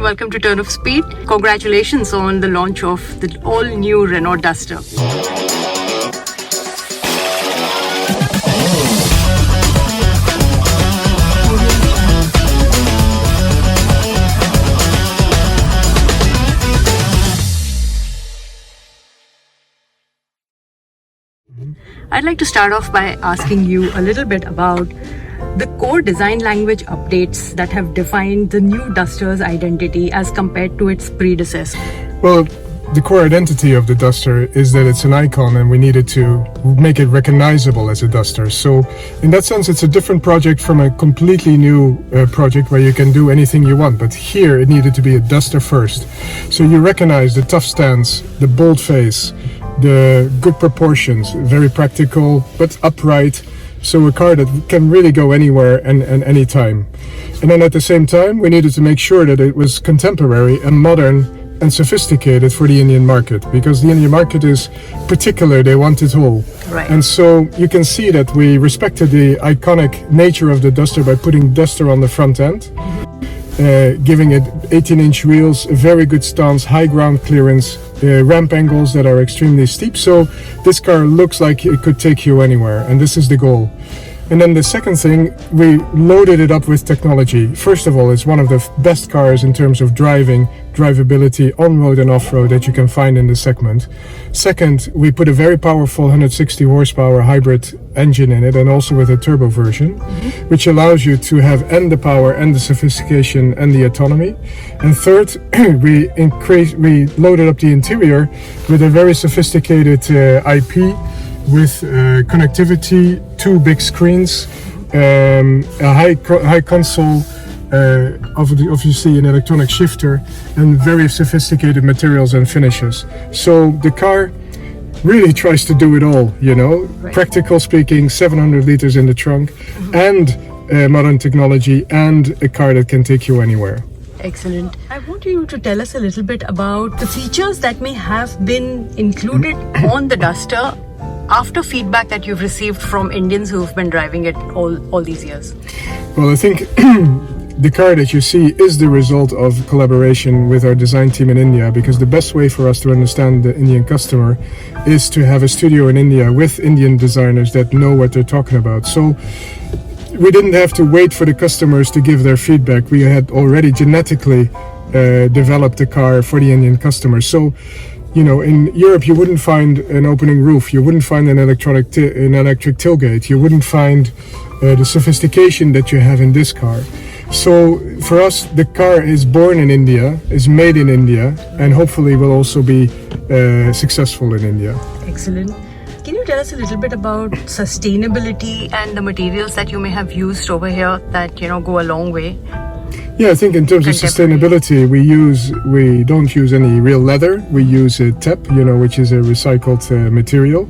welcome to Turn of Speed. Congratulations on the launch of the all-new Renault Duster. I'd like to start off by asking you a little bit about the core design language updates that have defined the new Duster's identity as compared to its predecessor. Well, the core identity of the Duster is that it's an icon and we needed to make it recognizable as a Duster. So in that sense, it's a different project from a completely new project where you can do anything you want. But here it needed to be a Duster first. So you recognize the tough stance, the bold face, the good proportions, very practical but upright, so a car that can really go anywhere and any time. And then at the same time we needed to make sure that it was contemporary and modern and sophisticated for the Indian market, because the Indian market is particular, they want it all. Right. And so you can see that we respected the iconic nature of the Duster by putting Duster on the front end. Giving it 18-inch wheels, a very good stance, high ground clearance, ramp angles that are extremely steep. So this car looks like it could take you anywhere, and this is the goal. And then the second thing, we loaded it up with technology. First of all, it's one of the best cars in terms of drivability on-road and off-road that you can find in the segment. Second, we put a very powerful 160 horsepower hybrid engine in it, and also with a turbo version, which allows you to have and the power and the sophistication and the autonomy. And third, we loaded up the interior with a very sophisticated IP with connectivity, 2 big screens, a high console, obviously an electronic shifter, and very sophisticated materials and finishes. So the car really tries to do it all, you know. Right. Practical speaking, 700 liters in the trunk, and modern technology, and a car that can take you anywhere. Excellent. I want you to tell us a little bit about the features that may have been included on the Duster after feedback that you've received from Indians who've been driving it all these years. Well, I think the car that you see is the result of collaboration with our design team in India, because the best way for us to understand the Indian customer is to have a studio in India with Indian designers that know what they're talking about. So we didn't have to wait for the customers to give their feedback. We had already genetically developed the car for the Indian customers. So, you know, in Europe you wouldn't find an opening roof, you wouldn't find an electric tailgate, you wouldn't find the sophistication that you have in this car. So for us, the car is born in India, is made in India, and hopefully will also be successful in India. Excellent. Can you tell us a little bit about sustainability and the materials that you may have used over here that, you know, go a long way? Yeah, I think in terms of sustainability, we don't use any real leather. We use a TEP, you know, which is a recycled material.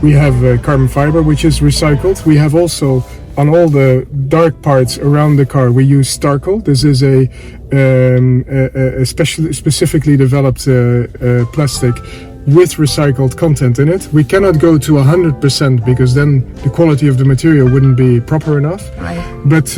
We have carbon fiber, which is recycled. We have also, on all the dark parts around the car, we use Starkle. This is a specifically developed plastic with recycled content in it. We cannot go to 100% because then the quality of the material wouldn't be proper enough. Right. But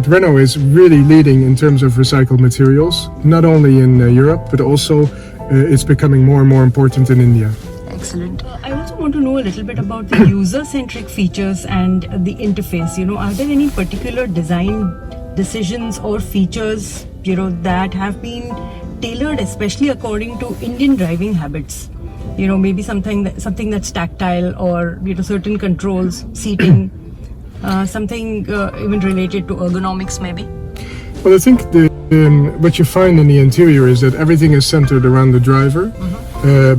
Renault is really leading in terms of recycled materials, not only in Europe, but also it's becoming more and more important in India. Excellent. I also want to know a little bit about the user-centric features and the interface. You know, are there any particular design decisions or features, you know, that have been tailored especially according to Indian driving habits? You know, maybe something that's tactile, or, you know, certain controls, seating, something even related to ergonomics maybe? Well, I think what you find in the interior is that everything is centered around the driver,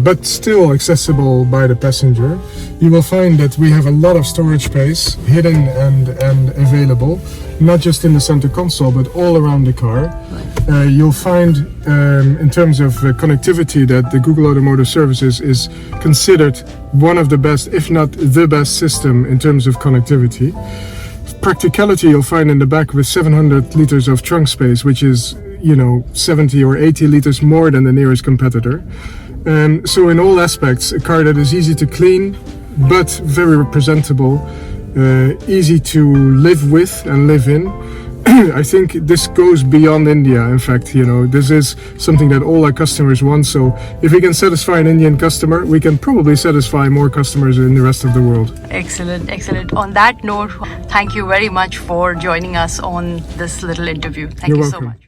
but still accessible by the passenger. You will find that we have a lot of storage space hidden and available, not just in the center console, but all around the car. You'll find in terms of connectivity that the Google Automotive Services is considered one of the best, if not the best system in terms of connectivity. Practicality you'll find in the back with 700 liters of trunk space, which is, you know, 70 or 80 liters more than the nearest competitor. So in all aspects, a car that is easy to clean, but very presentable, easy to live with and live in, I think this goes beyond India. In fact, this is something that all our customers want. So if we can satisfy an Indian customer, we can probably satisfy more customers in the rest of the world. Excellent, excellent. On that note, thank you very much for joining us on this little interview. Thank You're you so welcome. much.